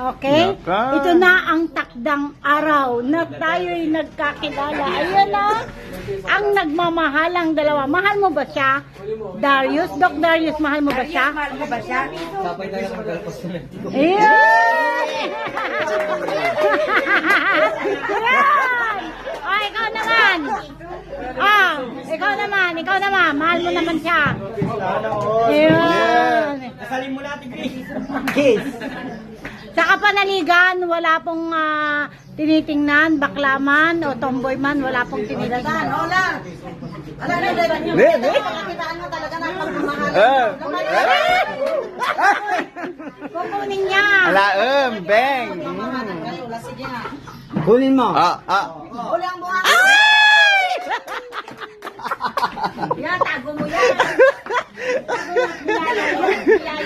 Okay? Naka. Ito na ang takdang araw na tayo'y nagkakilala. Ayan na, ang nagmamahalang dalawa. Mahal mo ba siya? Darius? Doc Darius, mahal mo ba siya? Mahal mo ba siya? Ayan! Ayan! Oh, ikaw naman! Oh, ikaw naman. Mahal mo naman siya. Ayan! Kasalin mo natin, Grace. Kiss. Sa kapanaligan, wala pong tinitingnan, baklaman o tomboy man, wala pong tinitingnan. Hola. Alam na, David. Pagkakitaan mo talaga ng pagmamahal. Kukunin niya. Beng. Pagmamahalan kayo. Sige na. Kunin mo. Huli ang buwan. Yan, tago mo yan. Tago mo yan.